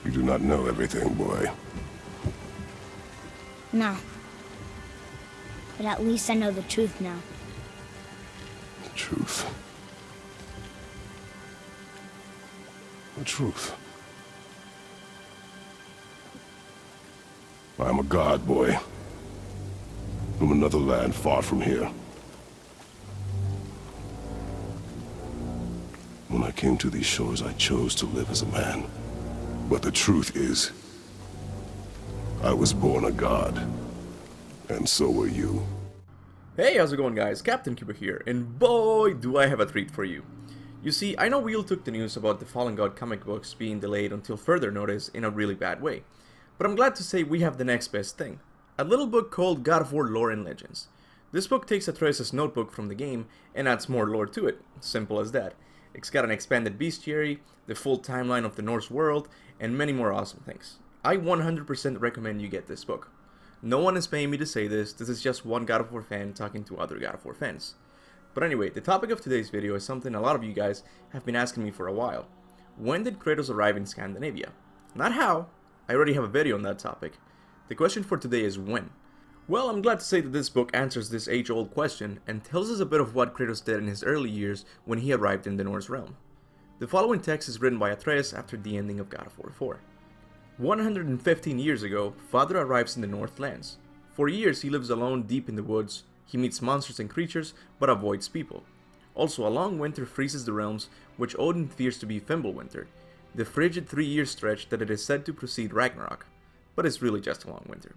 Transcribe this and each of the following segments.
You do not know everything, boy. No. But at least I know the truth now. The truth. The truth. I am a god, boy. From another land far from here. When I came to these shores, I chose to live as a man. But the truth is, I was born a god. And so were you. Hey, how's it going, guys? Captain Kuba here, and boy, do I have a treat for you. You see, I know we all took the news about the Fallen God comic books being delayed until further notice in a really bad way. But I'm glad to say we have the next best thing. A little book called God of War Lore and Legends. This book takes Atreus' notebook from the game and adds more lore to it. Simple as that. It's got an expanded bestiary, the full timeline of the Norse world, and many more awesome things. I 100% recommend you get this book. No one is paying me to say this is just one God of War fan talking to other God of War fans. But anyway, the topic of today's video is something a lot of you guys have been asking me for a while. When did Kratos arrive in Scandinavia? Not how, I already have a video on that topic. The question for today is when. Well, I'm glad to say that this book answers this age-old question and tells us a bit of what Kratos did in his early years when he arrived in the Norse realm. The following text is written by Atreus after the ending of God of War 4. 115 years ago, Father arrives in the Northlands. For years he lives alone deep in the woods. He meets monsters and creatures, but avoids people. Also, a long winter freezes the realms, which Odin fears to be Fimbulwinter, the frigid 3-year stretch that it is said to precede Ragnarok, but it's really just a long winter.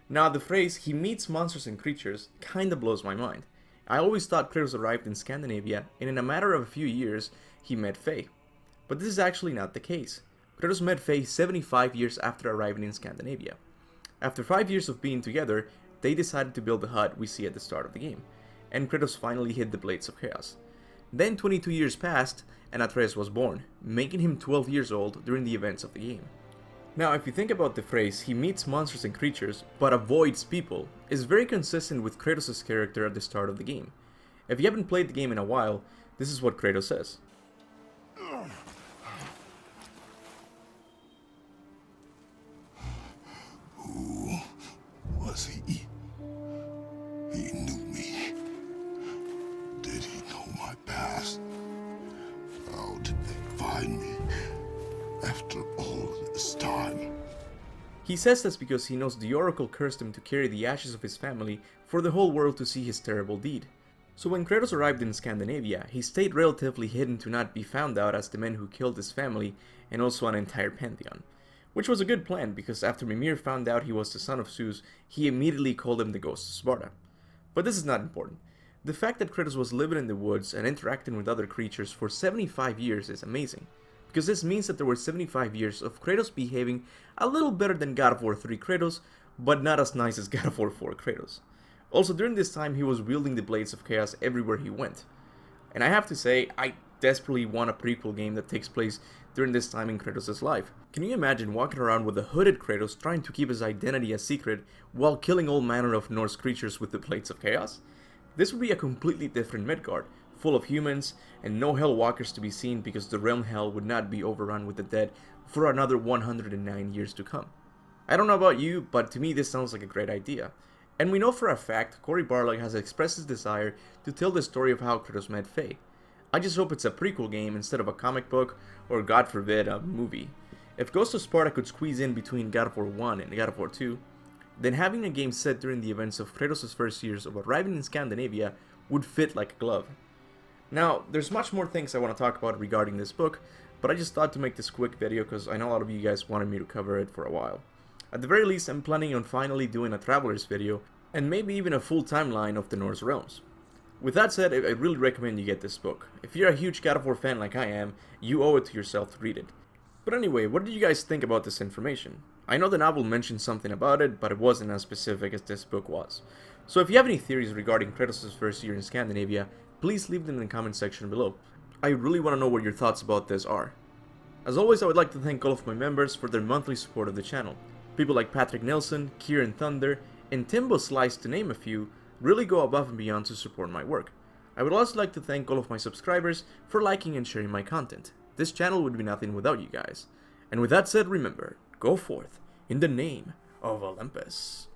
Now, the phrase, he meets monsters and creatures, kinda blows my mind. I always thought Kratos arrived in Scandinavia, and in a matter of a few years, he met Faye. But this is actually not the case. Kratos met Faye 75 years after arriving in Scandinavia. After 5 years of being together, they decided to build the hut we see at the start of the game, and Kratos finally hid the Blades of Chaos. Then 22 years passed, and Atreus was born, making him 12 years old during the events of the game. Now, if you think about the phrase, he meets monsters and creatures, but avoids people, is very consistent with Kratos' character at the start of the game. If you haven't played the game in a while, this is what Kratos says. Who was he? He knew me. Did he know my past? How did they find me after all this time? He says this because he knows the Oracle cursed him to carry the ashes of his family for the whole world to see his terrible deed. So when Kratos arrived in Scandinavia, he stayed relatively hidden to not be found out as the men who killed his family and also an entire pantheon. Which was a good plan, because after Mimir found out he was the son of Zeus, he immediately called him the Ghost of Sparta. But this is not important. The fact that Kratos was living in the woods and interacting with other creatures for 75 years is amazing, because this means that there were 75 years of Kratos behaving a little better than God of War 3 Kratos, but not as nice as God of War 4 Kratos. Also, during this time he was wielding the Blades of Chaos everywhere he went. And I have to say, I desperately want a prequel game that takes place during this time in Kratos' life. Can you imagine walking around with a hooded Kratos trying to keep his identity a secret while killing all manner of Norse creatures with the Blades of Chaos? This would be a completely different Midgard, full of humans and no Hellwalkers to be seen because the realm hell would not be overrun with the dead for another 109 years to come. I don't know about you, but to me this sounds like a great idea. And we know for a fact Cory Barlog has expressed his desire to tell the story of how Kratos met Faye. I just hope it's a prequel game instead of a comic book, or God forbid, a movie. If Ghost of Sparta could squeeze in between God of War 1 and God of War 2, then having a game set during the events of Kratos' first years of arriving in Scandinavia would fit like a glove. Now, there's much more things I want to talk about regarding this book, but I just thought to make this quick video because I know a lot of you guys wanted me to cover it for a while. At the very least, I'm planning on finally doing a Travelers video, and maybe even a full timeline of the Norse realms. With that said, I really recommend you get this book. If you're a huge God of War fan like I am, you owe it to yourself to read it. But anyway, what did you guys think about this information? I know the novel mentioned something about it, but it wasn't as specific as this book was. So if you have any theories regarding Kratos' first year in Scandinavia, please leave them in the comment section below. I really want to know what your thoughts about this are. As always, I would like to thank all of my members for their monthly support of the channel. People like Patrick Nilsson, Kieran Thunder, and Timbo Slice, to name a few, really go above and beyond to support my work. I would also like to thank all of my subscribers for liking and sharing my content. This channel would be nothing without you guys. And with that said, remember, go forth in the name of Olympus.